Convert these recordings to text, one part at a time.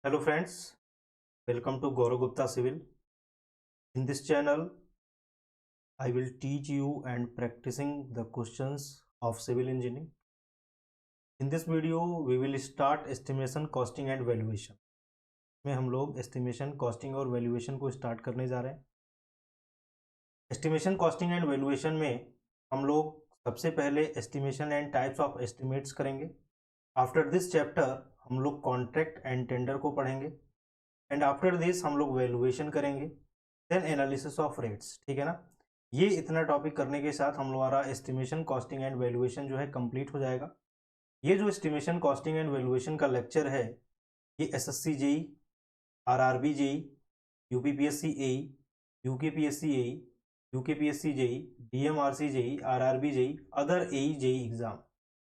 Hello friends, welcome to Gaurav Gupta Civil. In this channel, I will teach you and practicing the questions of civil engineering. In this video, we will start estimation, costing and valuation. में हम लोग estimation, costing और valuation को start करने जा रहे हैं. Estimation, costing and valuation में हम लोग सबसे पहले estimation and types of estimates करेंगे. After this chapter, हम लोग contract and tender को पढ़ेंगे. एंड आफ्टर दिस हम लोग वैल्यूएशन करेंगे, देन एनालिसिस ऑफ रेट्स. ठीक है ना. ये इतना टॉपिक करने के साथ हम हमारा एस्टिमेशन, कॉस्टिंग एंड वैल्यूएशन जो है कंप्लीट हो जाएगा. ये जो एस्टिमेशन, कॉस्टिंग एंड वैल्यूएशन का लेक्चर है ये SSC JE, RRB JE, UPPSC AE, UKPSC AE, UKPSC JE, DMRC JE, RRB JE, other AE JE exam,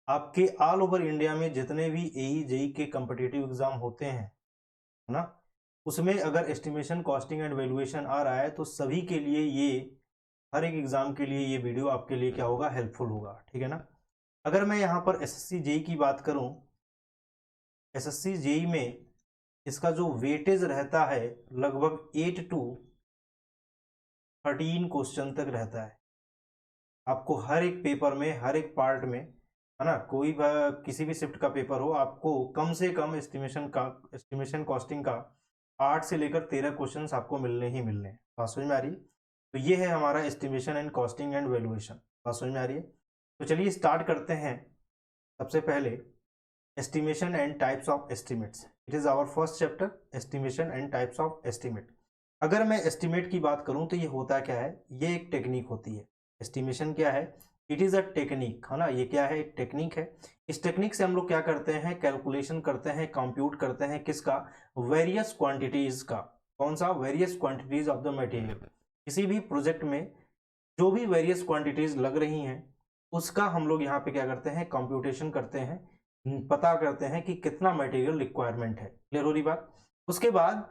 आपके ऑल ओवर इंडिया में जितने भी एई जेई के कॉम्पिटिटिव एग्जाम होते हैं है ना, उसमें अगर एस्टिमेशन, कॉस्टिंग एंड वैल्यूएशन आ रहा है तो सभी के लिए ये, हर एक एग्जाम के लिए ये वीडियो आपके लिए क्या होगा, हेल्पफुल होगा. ठीक है ना. अगर मैं यहाँ पर एसएससी जेई की बात करूँ, एसएससी जेई में इसका जो वेटेज रहता है लगभग 8 to 13 क्वेश्चन तक रहता है. आपको हर एक पेपर में, हर एक पार्ट में, है ना, कोई किसी भी शिफ्ट का पेपर हो, आपको कम से कम एस्टिमेशन कॉस्टिंग का 8 से लेकर 13 क्वेश्चन आपको मिलने ही मिलने हैं. बात समझ में आ रही है. तो ये है हमारा estimation and costing and valuation. बात समझ में आ रही है. तो चलिए स्टार्ट करते हैं. सबसे पहले estimation and types of estimates. It is our first chapter, estimation and types of estimate. अगर मैं एस्टिमेट की बात करूं तो ये होता क्या है, ये एक टेक्निक होती है. एस्टिमेशन क्या है, इट इज अ टेक्निक, है ना. ये क्या है, एक टेक्निक है. इस टेक्निक से हम लोग क्या करते हैं, कैलकुलेशन करते हैं, कंप्यूट करते हैं किसका, वेरियस क्वांटिटीज का. कौन सा, various quantities of the material. किसी भी प्रोजेक्ट में जो भी वेरियस क्वांटिटीज लग रही हैं उसका हम लोग यहाँ पे क्या करते हैं, कंप्यूटेशन करते हैं, पता करते हैं कि कितना मटेरियल रिक्वायरमेंट है. क्लियर हो रही बात. उसके बाद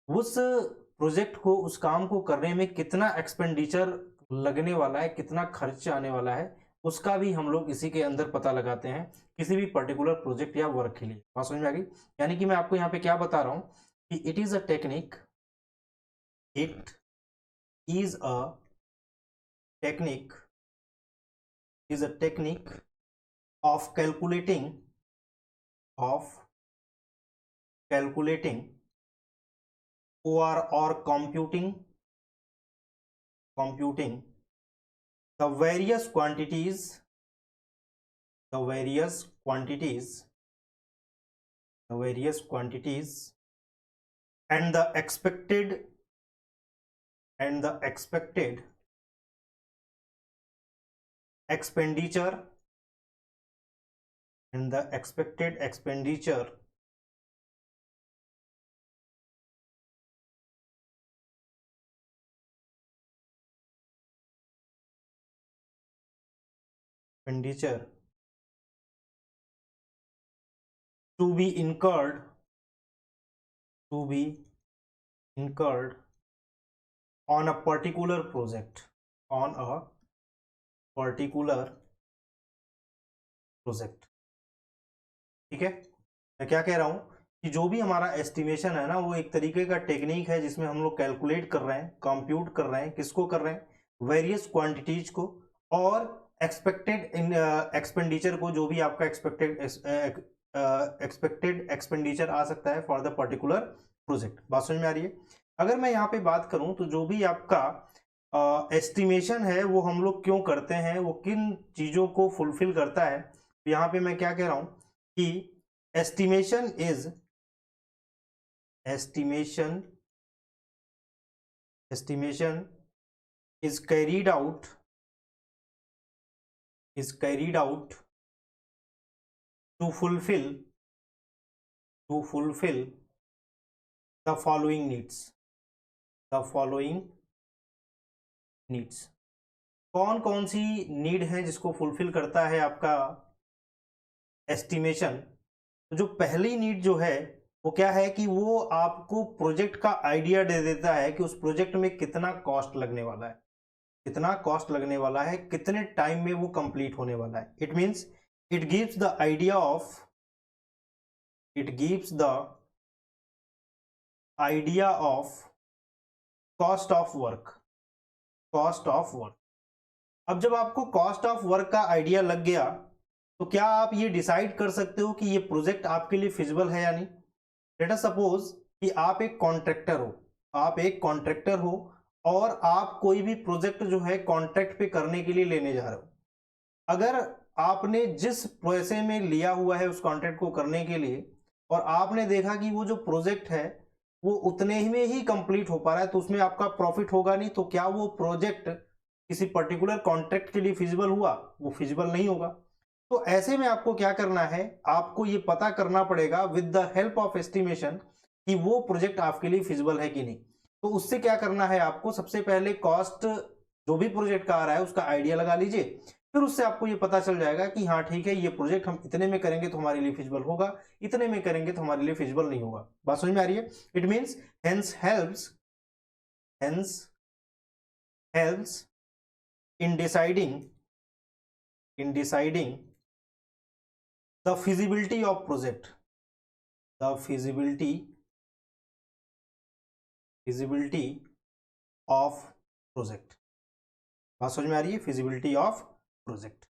उस प्रोजेक्ट को, उस काम को करने में कितना एक्सपेंडिचर लगने वाला है, कितना खर्च आने वाला है, उसका भी हम लोग इसी के अंदर पता लगाते हैं किसी भी पर्टिकुलर प्रोजेक्ट या वर्क के लिए. बात समझ में आ गई. यानी कि मैं आपको यहाँ पे क्या बता रहा हूं कि it is a technique, it is a technique, is a technique of calculating or computing the various quantities, the various quantities and the expected expenditure to be incurred on a particular project, ठीक है. मैं क्या कह रहा हूं कि जो भी हमारा एस्टिमेशन है ना, वो एक तरीके का टेक्निक है जिसमें हम लोग कैलकुलेट कर रहे हैं, कंप्यूट कर रहे हैं, किसको कर रहे हैं, वेरियस क्वांटिटीज को और एक्सपेक्टेड एक्सपेंडिचर को, जो भी आपका एक्सपेक्टेड एक्सपेंडिचर आ सकता है फॉर द पर्टिकुलर प्रोजेक्ट. बात समझ में आ रही है. अगर मैं यहाँ पे बात करूं तो जो भी आपका एस्टिमेशन है वो हम लोग क्यों करते हैं, वो किन चीजों को फुलफिल करता है. तो यहाँ पे मैं क्या कह रहा हूं कि estimation is carried out to fulfill the following needs. कौन कौन सी नीड है जिसको फुलफिल करता है आपका एस्टिमेशन. तो जो पहली नीड जो है वो क्या है कि वो आपको प्रोजेक्ट का आइडिया दे देता है कि उस प्रोजेक्ट में कितना कॉस्ट लगने वाला है, कितने टाइम में वो कंप्लीट होने वाला है. It means it gives the idea of cost of work, cost of work. अब जब आपको कॉस्ट ऑफ वर्क का आइडिया लग गया तो क्या आप ये डिसाइड कर सकते हो कि ये प्रोजेक्ट आपके लिए फिजिबल है या नहीं। लेट अस सपोज कि आप एक कॉन्ट्रैक्टर हो, आप एक कॉन्ट्रैक्टर हो और आप कोई भी प्रोजेक्ट जो है कॉन्ट्रैक्ट पे करने के लिए लेने जा रहे हो। अगर आपने जिस पैसे में लिया हुआ है उस कॉन्ट्रैक्ट को करने के लिए और आपने देखा कि वो जो प्रोजेक्ट है वो उतने ही में ही कंप्लीट हो पा रहा है तो उसमें आपका प्रॉफिट होगा नहीं, तो क्या वो प्रोजेक्ट किसी पर्टिकुलर कॉन्ट्रैक्ट के लिए फिजिबल हुआ? वो फिजिबल नहीं होगा। तो ऐसे में आपको क्या करना है, आपको ये पता करना पड़ेगा with the help of estimation कि वो प्रोजेक्ट आपके लिए फिजिबल है कि नहीं। तो उससे क्या करना है, आपको सबसे पहले कॉस्ट जो भी प्रोजेक्ट का आ रहा है उसका आइडिया लगा लीजिए, फिर उससे आपको ये पता चल जाएगा कि हाँ ठीक है, ये प्रोजेक्ट हम इतने में करेंगे तो हमारे लिए फिजिबल होगा, इतने में करेंगे तो हमारे लिए फिजिबल नहीं होगा। बात समझ में आ रही है? It means hence helps in deciding the feasibility of project, the feasibility of project। बात समझ में आ रही है? feasibility of project।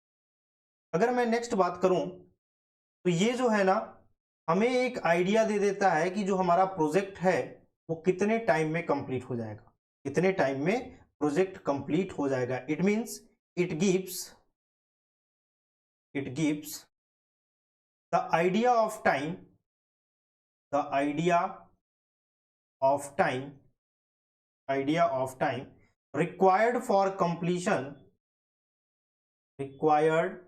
अगर मैं नेक्स्ट बात करूं तो ये जो है ना हमें एक आइडिया दे देता है कि जो हमारा प्रोजेक्ट है वो कितने टाइम में कंप्लीट हो जाएगा, कितने टाइम में प्रोजेक्ट कंप्लीट हो जाएगा। It means it gives the idea of time, the idea of time required for completion, required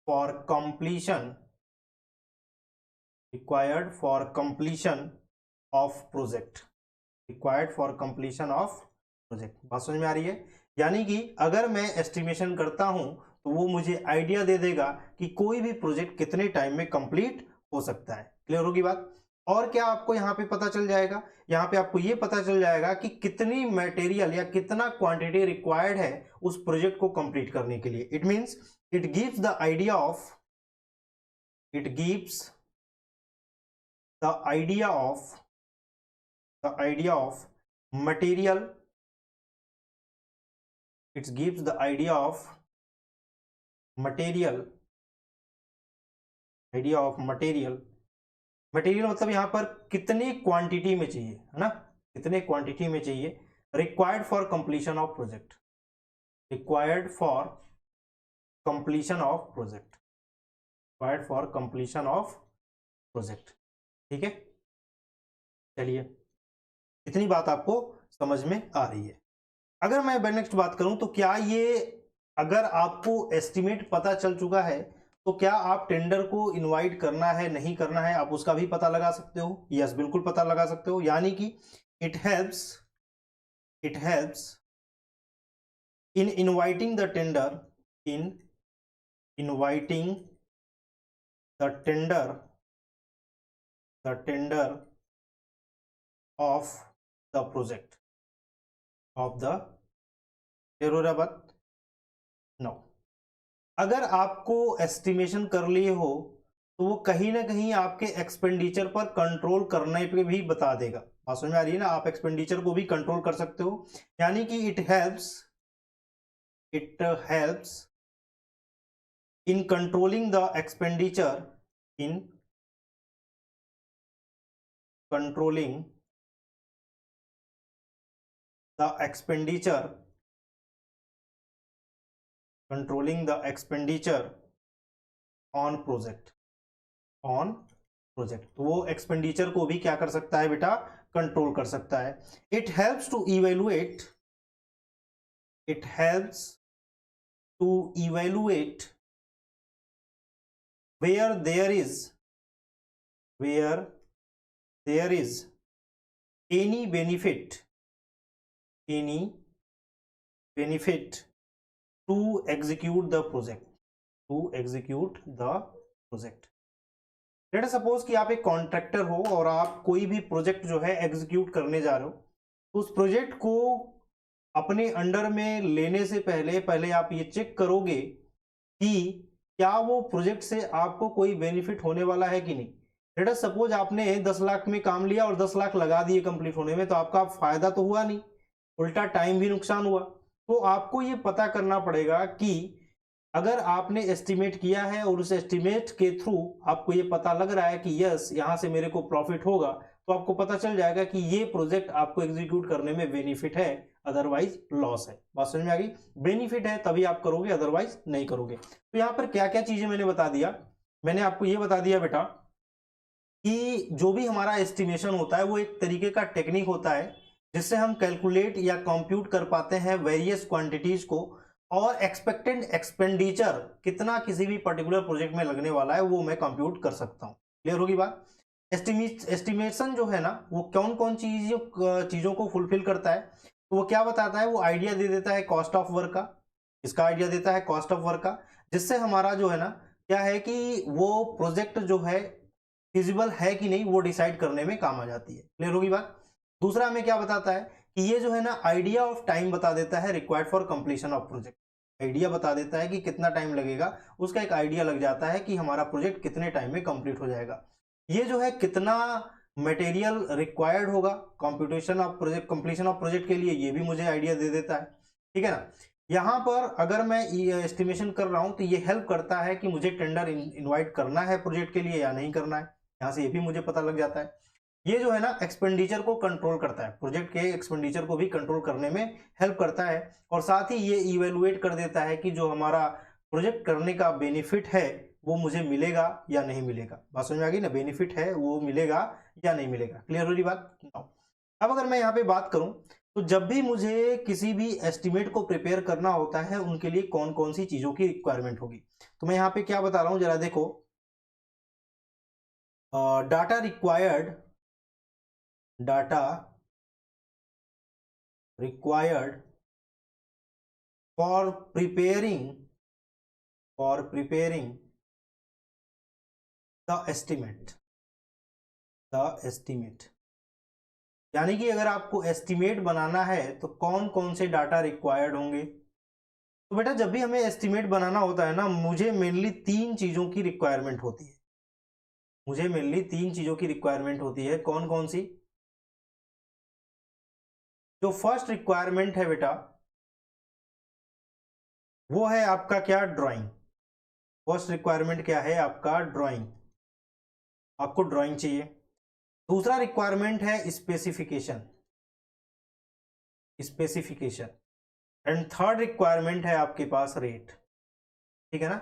for completion of project, required for completion of project। बात समझ में आ रही है? यानी कि अगर मैं एस्टिमेशन करता हूं तो वो मुझे आइडिया दे देगा कि कोई भी प्रोजेक्ट कितने टाइम में कंप्लीट हो सकता है। क्लियर होगी बात? और क्या आपको यहाँ पे पता चल जाएगा, यहाँ पे आपको ये पता चल जाएगा कि कितनी मटेरियल या कितना क्वांटिटी रिक्वायर्ड है उस प्रोजेक्ट को कंप्लीट करने के लिए। It means it gives the idea of material, it gives the idea of material मतलब यहां पर कितनी क्वांटिटी में चाहिए, है ना, कितने क्वांटिटी में चाहिए। Required for completion of project, required for completion of project, required for completion of project. ठीक है, चलिए इतनी बात आपको समझ में आ रही है। अगर मैं नेक्स्ट बात करूं तो क्या ये, अगर आपको एस्टिमेट पता चल चुका है तो क्या आप टेंडर को इनवाइट करना है नहीं करना है आप उसका भी पता लगा सकते हो? यस, बिल्कुल पता लगा सकते हो। यानी कि it helps in inviting the tender, in inviting the tender of the project, of the जरूरत। नो, अगर आपको एस्टिमेशन कर लिए हो तो वो कहीं ना कहीं आपके एक्सपेंडिचर पर कंट्रोल करने पे भी बता देगा। बात समझ में आ रही है ना? आप एक्सपेंडिचर को भी कंट्रोल कर सकते हो। यानी कि it helps in controlling the expenditure, in controlling the expenditure on project, तो वो एक्सपेंडिचर को भी क्या कर सकता है बेटा? कंट्रोल कर सकता है। It helps to evaluate where there is any benefit to execute the project, लेट अस सपोज कि आप एक कॉन्ट्रैक्टर हो और आप कोई भी प्रोजेक्ट जो है एग्जीक्यूट करने जा रहे हो, तो उस प्रोजेक्ट को अपने अंडर में लेने से पहले आप ये चेक करोगे कि क्या वो प्रोजेक्ट से आपको कोई बेनिफिट होने वाला है कि नहीं। लेट अस सपोज आपने 10 लाख में काम लिया और 10 लाख लगा दिए कंप्लीट होने में, तो आपका फायदा तो हुआ नहीं, उल्टा टाइम भी नुकसान हुआ। तो आपको ये पता करना पड़ेगा कि अगर आपने एस्टिमेट किया है और उस एस्टिमेट के थ्रू आपको ये पता लग रहा है कि यस यहां से मेरे को प्रॉफिट होगा, तो आपको पता चल जाएगा कि ये प्रोजेक्ट आपको एग्जीक्यूट करने में बेनिफिट है, अदरवाइज लॉस है। बात समझ में आ गई? बेनिफिट है तभी आप करोगे, अदरवाइज नहीं करोगे। तो यहां पर क्या क्या चीजें मैंने बता दिया, मैंने आपको ये बता दिया बेटा कि जो भी हमारा एस्टिमेशन होता है वो एक तरीके का टेक्निक होता है जिससे हम कैलकुलेट या कंप्यूट कर पाते हैं वेरियस क्वांटिटीज को, और एक्सपेक्टेड एक्सपेंडिचर कितना किसी भी पर्टिकुलर प्रोजेक्ट में लगने वाला है वो मैं कंप्यूट कर सकता हूं। क्लियर होगी बात? एस्टिमेशन जो है ना वो कौन कौन चीजों को फुलफिल करता है, तो वो क्या बताता है, वो आइडिया दे देता है कॉस्ट ऑफ वर्क का। इसका आइडिया देता है कॉस्ट ऑफ वर्क का, जिससे हमारा जो है ना क्या है कि वो प्रोजेक्ट जो है फिजिबल है कि नहीं वो डिसाइड करने में काम आ जाती है। क्लियर होगी बात? दूसरा हमें क्या बताता है कि ये जो है ना आइडिया ऑफ टाइम बता देता है required for completion of project. Idea बता देता है कि कितना टाइम लगेगा, उसका एक आइडिया लग जाता है कि हमारा प्रोजेक्ट कितने टाइम में कंप्लीट हो जाएगा। ये जो है कितना मटेरियल रिक्वायर्ड होगा computation of project, completion of project के लिए, ये भी मुझे आइडिया दे देता है। ठीक है ना? यहां पर अगर मैं एस्टिमेशन कर रहा हूं तो ये हेल्प करता है कि मुझे टेंडर इनवाइट करना है प्रोजेक्ट के लिए या नहीं करना है, यहां से ये भी मुझे पता लग जाता है। ये जो है ना एक्सपेंडिचर को कंट्रोल करता है, प्रोजेक्ट के एक्सपेंडिचर को भी कंट्रोल करने में हेल्प करता है, और साथ ही ये इवेलुएट कर देता है कि जो हमारा प्रोजेक्ट करने का बेनिफिट है वो मुझे मिलेगा या नहीं मिलेगा। बात समझ में आ गई ना? बेनिफिट है वो मिलेगा या नहीं मिलेगा। क्लियर हो रही बात? अब अगर मैं यहाँ पे बात करूं तो जब भी मुझे किसी भी एस्टिमेट को प्रिपेयर करना होता है उनके लिए कौन कौन सी चीजों की रिक्वायरमेंट होगी, तो मैं यहाँ पे क्या बता रहा हूं जरा देखो। Data required for preparing the estimate. यानी कि अगर आपको एस्टिमेट बनाना है तो कौन कौन से डाटा रिक्वायर्ड होंगे। तो बेटा जब भी हमें एस्टिमेट बनाना होता है ना, मुझे मेनली तीन चीजों की रिक्वायरमेंट होती है। कौन कौन सी? जो फर्स्ट रिक्वायरमेंट है बेटा वो है आपका क्या? ड्राइंग। फर्स्ट रिक्वायरमेंट क्या है आपका? ड्राइंग। आपको ड्राइंग चाहिए। दूसरा रिक्वायरमेंट है स्पेसिफिकेशन एंड थर्ड रिक्वायरमेंट है आपके पास रेट। ठीक है ना?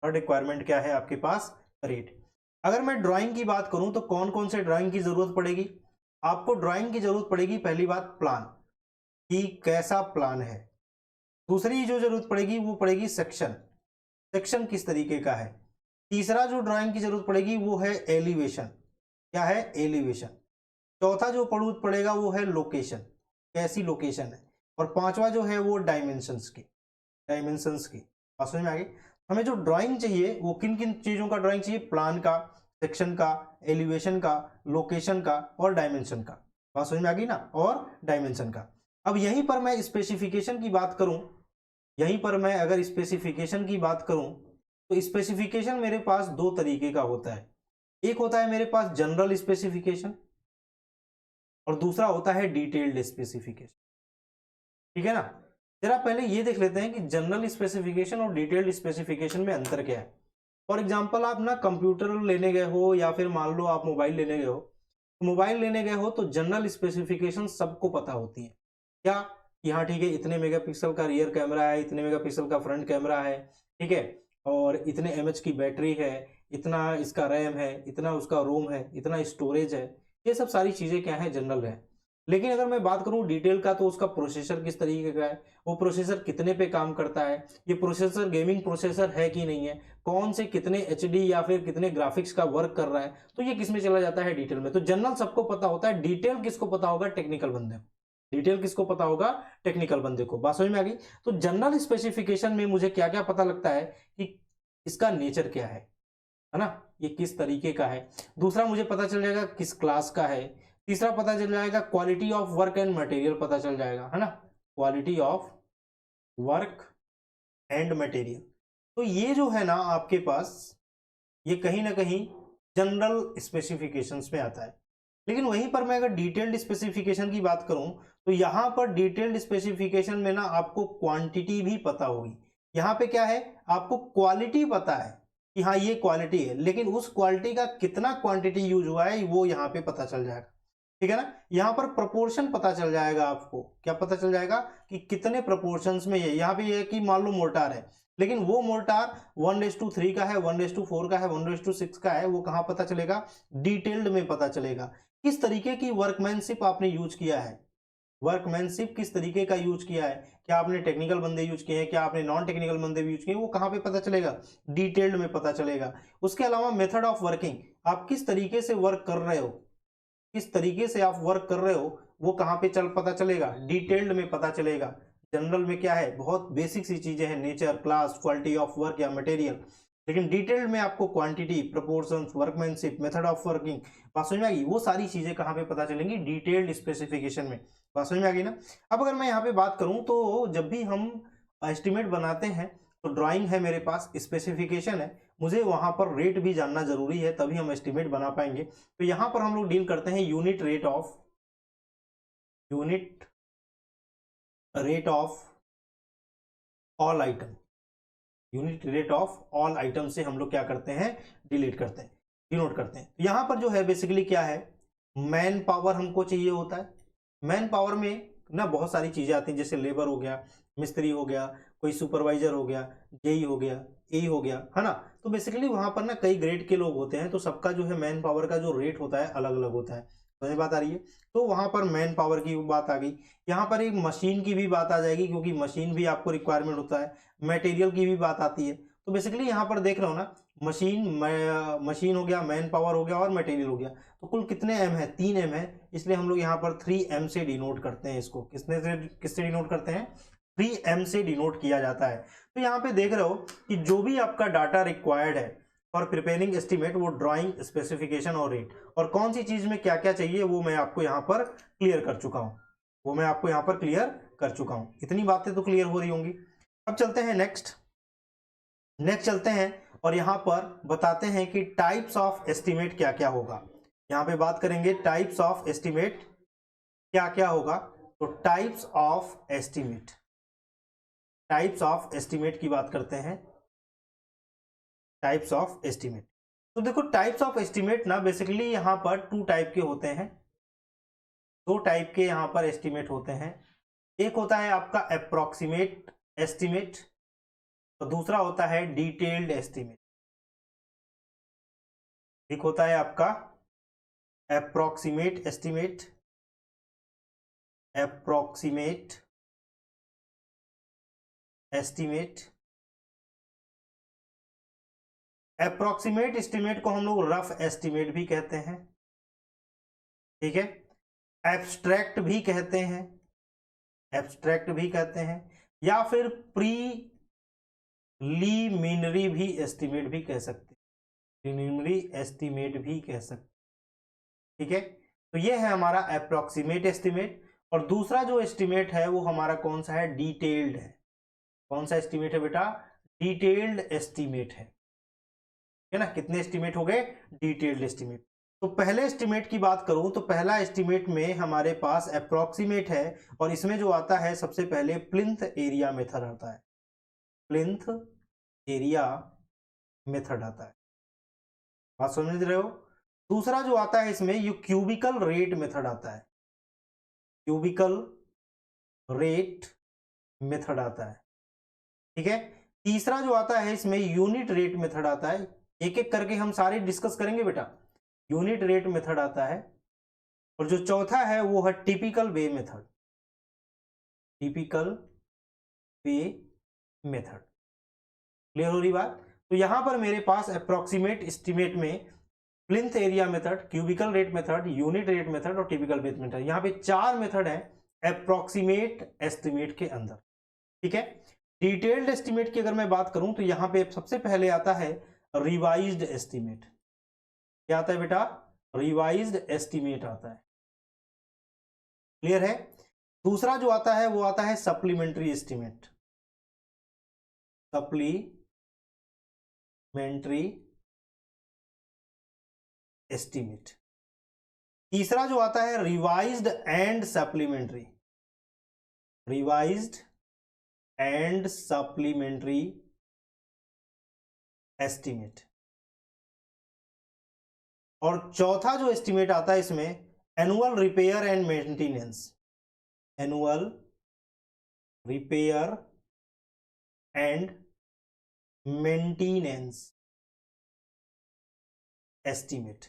थर्ड रिक्वायरमेंट क्या है आपके पास? रेट। अगर मैं ड्राइंग की बात करूं तो कौन कौन से ड्राइंग की जरूरत पड़ेगी? आपको ड्राइंग की जरूरत पड़ेगी पहली बात प्लान, कि कैसा प्लान है। दूसरी जो जरूरत पड़ेगी वो पड़ेगी सेक्शन किस तरीके का है। तीसरा जो ड्राइंग की जरूरत पड़ेगी वो है एलिवेशन। क्या है? एलिवेशन। चौथा जो जरूरत पड़ेगा वो है लोकेशन, कैसी लोकेशन है। और पांचवा जो है वो डायमेंशंस की बात समझ में आ गई? हमें जो ड्राइंग चाहिए वो किन किन चीजों का ड्राइंग चाहिए? प्लान का, सेक्शन का, एलिवेशन का, लोकेशन का और डायमेंशन का। बात समझ में आ गई ना? और डायमेंशन का। अब यहीं पर मैं स्पेसिफिकेशन की बात करूं, तो स्पेसिफिकेशन मेरे पास दो तरीके का होता है। एक होता है मेरे पास जनरल स्पेसिफिकेशन और दूसरा होता है डिटेल्ड स्पेसिफिकेशन। ठीक है ना? जरा पहले ये देख लेते हैं कि जनरल स्पेसिफिकेशन और डिटेल्ड स्पेसिफिकेशन में अंतर क्या है। फॉर एग्जांपल आप ना कंप्यूटर लेने गए हो या फिर मान लो आप मोबाइल लेने गए हो तो जनरल स्पेसिफिकेशन सबको पता होती है। क्या? कि हाँ ठीक है, इतने मेगापिक्सल का रियर कैमरा है, इतने मेगापिक्सल का फ्रंट कैमरा है, ठीक है, और इतने एमएच की बैटरी है, इतना इसका रैम है, इतना उसका रोम है, इतना स्टोरेज है। ये सब सारी चीजें क्या है? जनरल है। लेकिन अगर मैं बात करूं डिटेल का, तो उसका प्रोसेसर किस तरीके का है, वो प्रोसेसर कितने पे काम करता है, ये प्रोसेसर गेमिंग प्रोसेसर है कि नहीं है, कौन से कितने एचडी या फिर कितने ग्राफिक्स का वर्क कर रहा है, तो ये किसमें चला जाता है? डिटेल में। तो जनरल सबको पता होता है, डिटेल किसको पता होगा? टेक्निकल बंदे को। बात समझ में आ गई? तो जनरल स्पेसिफिकेशन में मुझे क्या क्या पता लगता है कि इसका नेचर क्या है ना, ये किस तरीके का है। दूसरा मुझे पता चल जाएगा किस क्लास का है। तीसरा पता चल जाएगा quality of work and material पता चल जाएगा, है ना, quality of work and material. तो ये जो है ना आपके पास, ये कहीं ना कहीं जनरल स्पेसिफिकेशंस में आता है। लेकिन वहीं पर मैं अगर डिटेल्ड स्पेसिफिकेशन की बात करूं तो यहाँ पर डिटेल्ड स्पेसिफिकेशन में ना आपको क्वांटिटी भी पता होगी। यहाँ पे क्या है, आपको क्वालिटी पता है कि हाँ ये क्वालिटी है, लेकिन उस क्वालिटी का कितना क्वांटिटी यूज हुआ है वो यहाँ पे पता चल जाएगा। ठीक है ना, यहाँ पर प्रोपोर्शन पता चल जाएगा। आपको क्या पता चल जाएगा कि कितने प्रोपोर्शंस में ये, यहाँ पे ये है कि मान लो मोर्टार है, लेकिन वो मोर्टार 1:3 का है, 1:4 का है, 1:6 का है, वो कहाँ पता चलेगा, डिटेल्ड में पता चलेगा। किस तरीके की वर्कमैनशिप आपने यूज किया है, वर्कमैनशिप किस तरीके का यूज किया है, क्या आपने टेक्निकल बंदे यूज किए हैं, क्या आपने नॉन टेक्निकल बंदे भी यूज किए हैं, वो कहाँ पे पता चलेगा, डिटेल्ड में पता चलेगा। उसके अलावा मेथड ऑफ वर्किंग, आप किस तरीके से वर्क कर रहे हो, किस तरीके से आप वर्क कर रहे हो, वो कहाँ पे पता चलेगा, डिटेल्ड में पता चलेगा। जनरल में क्या है, बहुत बेसिक सी चीजें हैं, nature, class, quality of work या मटेरियल, लेकिन डिटेल्ड में आपको quantity, proportions, workmanship, method of working, बात समझ में आ गई, वो सारी चीजें कहाँ पे पता चलेंगी, डिटेल्ड स्पेसिफिकेशन में। बात समझ में आ गई ना। अब अगर मैं यहाँ पे बात करूं तो जब भी हम एस्टिमेट बनाते हैं तो ड्राइंग है मेरे पास, स्पेसिफिकेशन है, मुझे वहां पर रेट भी जानना जरूरी है, तभी हम एस्टिमेट बना पाएंगे। तो यहां पर हम लोग डील करते हैं unit rate of all item, unit rate of all item से हम लोग क्या करते हैं, डिनोट करते हैं। तो यहां पर जो है बेसिकली क्या है, मैन पावर हमको चाहिए होता है। मैन पावर में ना बहुत सारी चीजें आती हैं, जैसे लेबर हो गया, मिस्त्री हो गया, कोई सुपरवाइजर हो गया, जेई हो गया, ए हो गया, है ना। तो बेसिकली वहां पर ना कई ग्रेड के लोग होते हैं, तो सबका जो है मैन पावर का जो रेट होता है अलग अलग होता है। समझ बात आ रही है। तो वहां पर मैन पावर की बात आ गई, यहाँ पर एक मशीन की भी बात आ जाएगी, क्योंकि मशीन भी आपको रिक्वायरमेंट होता है, मटेरियल की भी बात आती है। तो बेसिकली यहाँ पर देख रहा हो ना, मशीन हो गया, मैन पावर हो गया और मटेरियल हो गया, तो कुल कितने एम है, 3 एम है, इसलिए हम लोग यहाँ पर 3M से डिनोट करते हैं इसको। किससे डिनोट करते हैं, 3M से डिनोट किया जाता है। तो यहाँ पे देख रहे हो कि जो भी आपका डाटा रिक्वायर्ड है फॉर प्रिपेयरिंग एस्टिमेट, वो ड्राइंग, स्पेसिफिकेशन और रेट, और कौन सी चीज में क्या क्या चाहिए वो मैं आपको यहाँ पर क्लियर कर चुका हूँ, इतनी बातें तो क्लियर हो रही होंगी। अब चलते हैं नेक्स्ट चलते हैं और यहाँ पर बताते हैं कि टाइप्स ऑफ एस्टिमेट क्या क्या होगा। यहाँ पे बात करेंगे टाइप्स ऑफ एस्टिमेट क्या क्या होगा। तो टाइप्स ऑफ एस्टिमेट की बात करते हैं। टाइप्स ऑफ एस्टिमेट, तो देखो टाइप्स ऑफ एस्टिमेट ना बेसिकली यहाँ पर 2 टाइप के होते हैं, 2 टाइप के यहाँ पर एस्टिमेट होते हैं। एक होता है आपका अप्रोक्सीमेट एस्टिमेट और दूसरा होता है डिटेल्ड एस्टिमेट। एक होता है आपका अप्रोक्सीमेट एस्टिमेट, अप्रोक्सीमेट एस्टिमेट को हम लोग रफ एस्टिमेट भी कहते हैं, ठीक है। एब्स्ट्रैक्ट भी कहते हैं, या फिर प्रीलिमिनरी भी एस्टिमेट भी कह सकते हैं, ठीक है। तो ये है हमारा अप्रोक्सीमेट एस्टिमेट। और दूसरा जो एस्टिमेट है वो हमारा कौन सा है, डिटेल्ड है। कौन सा एस्टिमेट है बेटा, डिटेल्ड एस्टिमेट है ना। कितने एस्टिमेट हो गए, डिटेल्ड एस्टिमेट। तो पहले एस्टिमेट की बात करूं तो पहला एस्टिमेट में हमारे पास अप्रोक्सीमेट है, और इसमें जो आता है सबसे पहले प्लिंथ एरिया मेथड आता है, बात समझ रहे हो। दूसरा जो आता है इसमें ये क्यूबिकल रेट मेथड आता है, ठीक है। तीसरा जो आता है इसमें यूनिट रेट मेथड आता है, एक एक करके हम सारे डिस्कस करेंगे बेटा। यूनिट रेट मेथड आता है, और जो चौथा है वो है टिपिकल वे मेथड। क्लियर हो रही बात। तो यहां पर मेरे पास अप्रोक्सीमेट एस्टिमेट में plinth area method, cubical rate method, unit rate method और टिपिकल वे मेथड, यहां पे 4 मेथड है अप्रोक्सीमेट एस्टिमेट के अंदर, ठीक है। डिटेल्ड एस्टिमेट की अगर मैं बात करूं तो यहां पे सबसे पहले आता है रिवाइज्ड एस्टिमेट। क्या आता है बेटा, रिवाइज्ड एस्टिमेट आता है, क्लियर है। दूसरा जो आता है वो आता है सप्लीमेंट्री एस्टिमेट। तीसरा जो आता है revised and supplementary, revised and supplementary estimate. और चौथा जो एस्टिमेट आता है इसमें annual repair and maintenance, annual repair and maintenance estimate.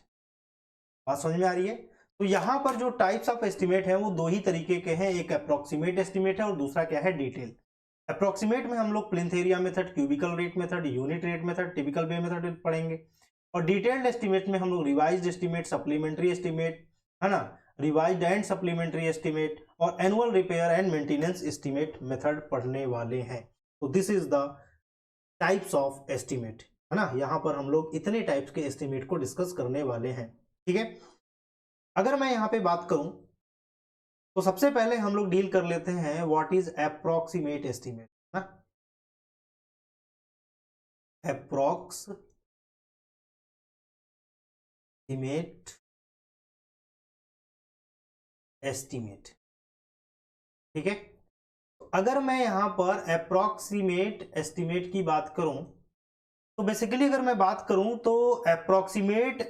बात समझ में आ रही है? तो यहां पर जो टाइप्स ऑफ एस्टिमेट है वो दो ही तरीके के हैं, एक अप्रोक्सीमेट एस्टिमेट है और दूसरा क्या है, डिटेल। अप्रोक्सीमेट में हम लोग plinth area method, cubical rate method, unit rate method, typical bay method पढ़ेंगे। और डिटेल्ड एस्टिमेट में हम लोग रिवाइज्ड एस्टिमेट, सप्लीमेंट्री एस्टिमेट, है ना, रिवाइज्ड एंड सप्लीमेंट्री एस्टिमेट और annual repair and maintenance estimate method पढ़ने वाले हैं। तो this is the types of estimate, है ना। यहां पर हम लोग इतने टाइप्स के एस्टिमेट को डिस्कस करने वाले हैं, ठीक है। अगर मैं यहां पे बात करूं तो सबसे पहले हम लोग डील कर लेते हैं व्हाट इज अप्रोक्सीमेट एस्टिमेट, ना। अप्रोक्सीमेट एस्टिमेट, ठीक है। अगर मैं यहां पर अप्रोक्सीमेट एस्टिमेट की बात करूं तो बेसिकली अगर मैं बात करूं तो अप्रोक्सीमेट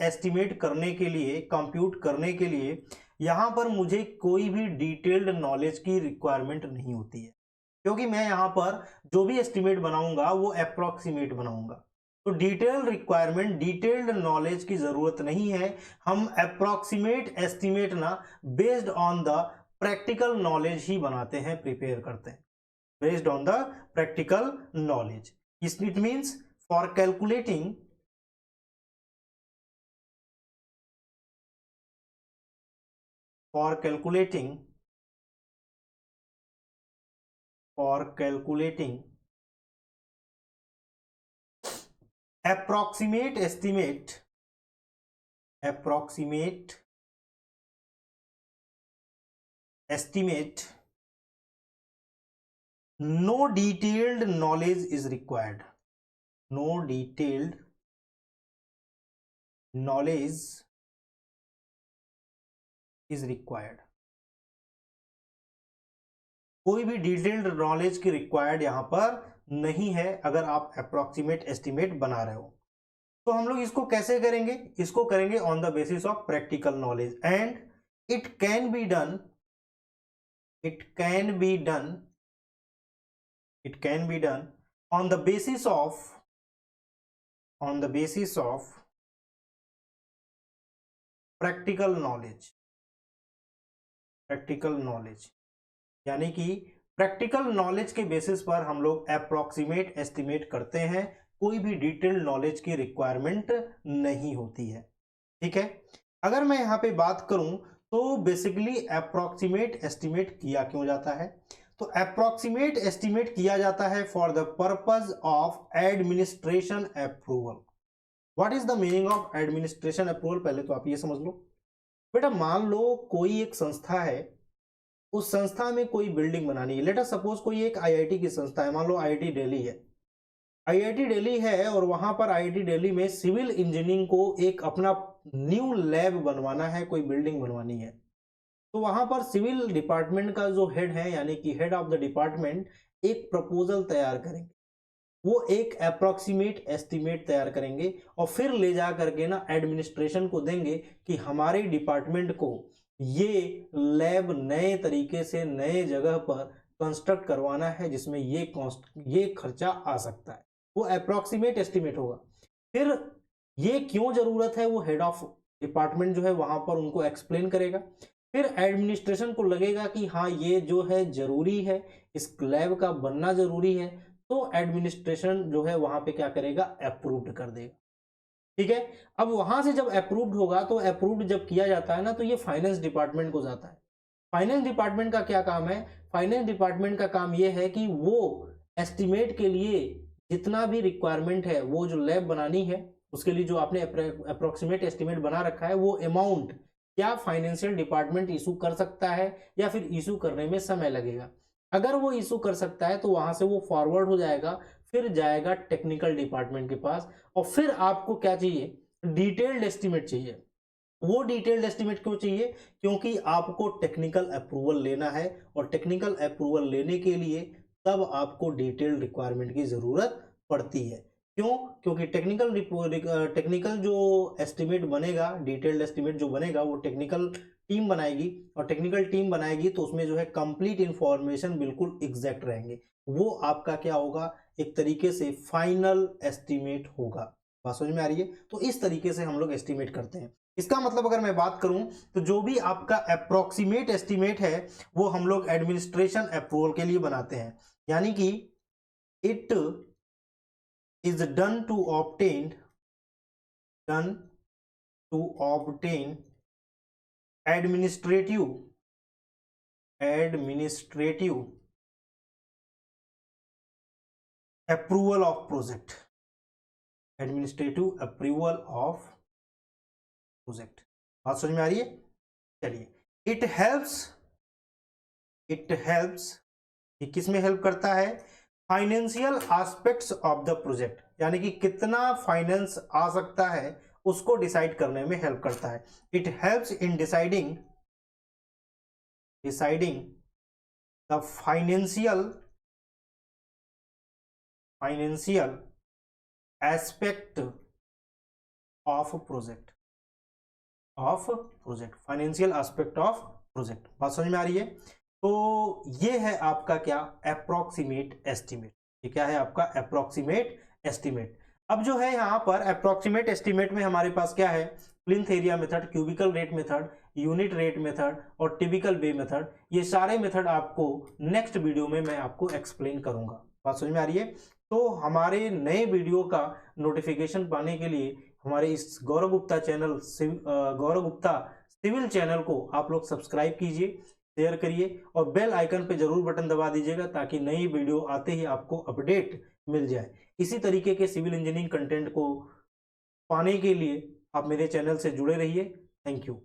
एस्टिमेट करने के लिए, कंप्यूट करने के लिए यहां पर मुझे कोई भी डिटेल्ड नॉलेज की रिक्वायरमेंट नहीं होती है, क्योंकि मैं यहां पर जो भी एस्टिमेट बनाऊंगा वो अप्रोक्सीमेट बनाऊंगा। तो डिटेल रिक्वायरमेंट, डिटेल्ड नॉलेज की जरूरत नहीं है। हम अप्रोक्सीमेट एस्टिमेट ना based on the practical knowledge ही बनाते हैं, प्रिपेयर करते हैं based on the practical knowledge. It means for calculating approximate estimate, no detailed knowledge is required, no detailed knowledge is required। कोई भी डिटेल्ड नॉलेज की required यहां पर नहीं है अगर आप अप्रोक्सीमेट एस्टिमेट बना रहे हो। तो हम लोग इसको कैसे करेंगे, इसको करेंगे on the basis of practical knowledge and it can be done on the basis of practical knowledge, यानी कि प्रैक्टिकल नॉलेज के बेसिस पर हम लोग अप्रोक्सीमेट एस्टिमेट करते हैं, कोई भी डिटेल्ड नॉलेज की रिक्वायरमेंट नहीं होती है, ठीक है। अगर मैं यहां पे बात करूं तो बेसिकली अप्रोक्सीमेट एस्टिमेट किया क्यों जाता है, तो अप्रोक्सीमेट एस्टिमेट किया जाता है for the purpose of administration approval. What is the meaning of administration approval, पहले तो आप ये समझ लो। बेटा मान लो कोई एक संस्था है, उस संस्था में कोई बिल्डिंग बनानी है। लेट अस सपोज कोई एक आईआईटी की संस्था है, मान लो आईआईटी दिल्ली है, आईआईटी दिल्ली है और वहां पर आईआईटी दिल्ली में सिविल इंजीनियरिंग को एक अपना न्यू लैब बनवाना है, कोई बिल्डिंग बनवानी है। तो वहां पर सिविल डिपार्टमेंट का जो हेड है, यानी कि हेड ऑफ द डिपार्टमेंट, एक प्रपोजल तैयार करेंगे, वो एक अप्रोक्सीमेट एस्टिमेट तैयार करेंगे और फिर ले जा करके ना एडमिनिस्ट्रेशन को देंगे कि हमारे डिपार्टमेंट को ये लैब नए तरीके से नए जगह पर कंस्ट्रक्ट करवाना है, जिसमें ये खर्चा आ सकता है, वो अप्रोक्सीमेट एस्टिमेट होगा। फिर ये क्यों जरूरत है वो हेड ऑफ डिपार्टमेंट जो है वहां पर उनको एक्सप्लेन करेगा। फिर एडमिनिस्ट्रेशन को लगेगा कि हाँ ये जो है जरूरी है, इस लैब का बनना जरूरी है, तो एडमिनिस्ट्रेशन जो है वहां पे क्या करेगा, अप्रूव्ड कर देगा, ठीक है। अब वहां से जब अप्रूव्ड होगा तो अप्रूव्ड जब किया जाता है ना, तो ये फाइनेंस डिपार्टमेंट को जाता है। फाइनेंस डिपार्टमेंट का क्या काम है, फाइनेंस डिपार्टमेंट का काम ये है कि वो एस्टिमेट के लिए जितना भी रिक्वायरमेंट है, वो जो लैब बनानी है उसके लिए जो आपने अप्रोक्सीमेट एस्टिमेट बना रखा है, वो अमाउंट क्या फाइनेंशियल डिपार्टमेंट इशू कर सकता है या फिर इशू करने में समय लगेगा। अगर वो इशू कर सकता है तो वहां से वो फॉरवर्ड हो जाएगा, फिर जाएगा टेक्निकल डिपार्टमेंट के पास, और फिर आपको क्या चाहिए, डिटेल्ड एस्टिमेट चाहिए। वो डिटेल्ड एस्टिमेट क्यों चाहिए, क्योंकि आपको टेक्निकल अप्रूवल लेना है, और टेक्निकल अप्रूवल लेने के लिए तब आपको डिटेल्ड रिक्वायरमेंट की जरूरत पड़ती है। क्यों, क्योंकि टेक्निकल जो एस्टिमेट बनेगा, डिटेल्ड एस्टिमेट जो बनेगा वो टेक्निकल टीम बनाएगी, और टेक्निकल टीम बनाएगी तो उसमें जो है कंप्लीट इंफॉर्मेशन बिल्कुल एग्जैक्ट रहेंगे। वो आपका क्या होगा, एक तरीके से फाइनल एस्टिमेट होगा। बात समझ में आ रही है? तो इस तरीके से हम लोग एस्टिमेट करते हैं। इसका मतलब अगर मैं बात करूं तो जो भी आपका अप्रोक्सीमेट एस्टिमेट है वो हम लोग एडमिनिस्ट्रेशन अप्रूवल के लिए बनाते हैं, यानी कि it is done to obtain administrative approval of project, administrative approval of project. बात समझ में आ रही है? चलिए, इट हेल्प्स ये किस में हेल्प करता है, financial aspects of the project, यानी कि कितना फाइनेंस आ सकता है उसको डिसाइड करने में हेल्प करता है। It helps in deciding the financial aspect of project, financial aspect of project. बात समझ में आ रही है? तो ये है आपका क्या, अप्रोक्सीमेट एस्टिमेट। ये क्या है आपका, अप्रोक्सीमेट एस्टिमेट। अब जो है यहाँ पर अप्रोक्सीमेट एस्टिमेट में हमारे पास क्या है, plinth area method, cubical rate method, unit rate method और टिपिकल बे मेथड। ये सारे मेथड आपको नेक्स्ट वीडियो में मैं आपको एक्सप्लेन करूंगा। बात समझ में आ रही है? तो हमारे नए वीडियो का नोटिफिकेशन पाने के लिए हमारे इस गौरव गुप्ता सिविल चैनल को आप लोग सब्सक्राइब कीजिए, शेयर करिए और बेल आइकन पे जरूर बटन दबा दीजिएगा, ताकि नई वीडियो आते ही आपको अपडेट मिल जाए। इसी तरीके के सिविल इंजीनियरिंग कंटेंट को पाने के लिए आप मेरे चैनल से जुड़े रहिए। Thank you.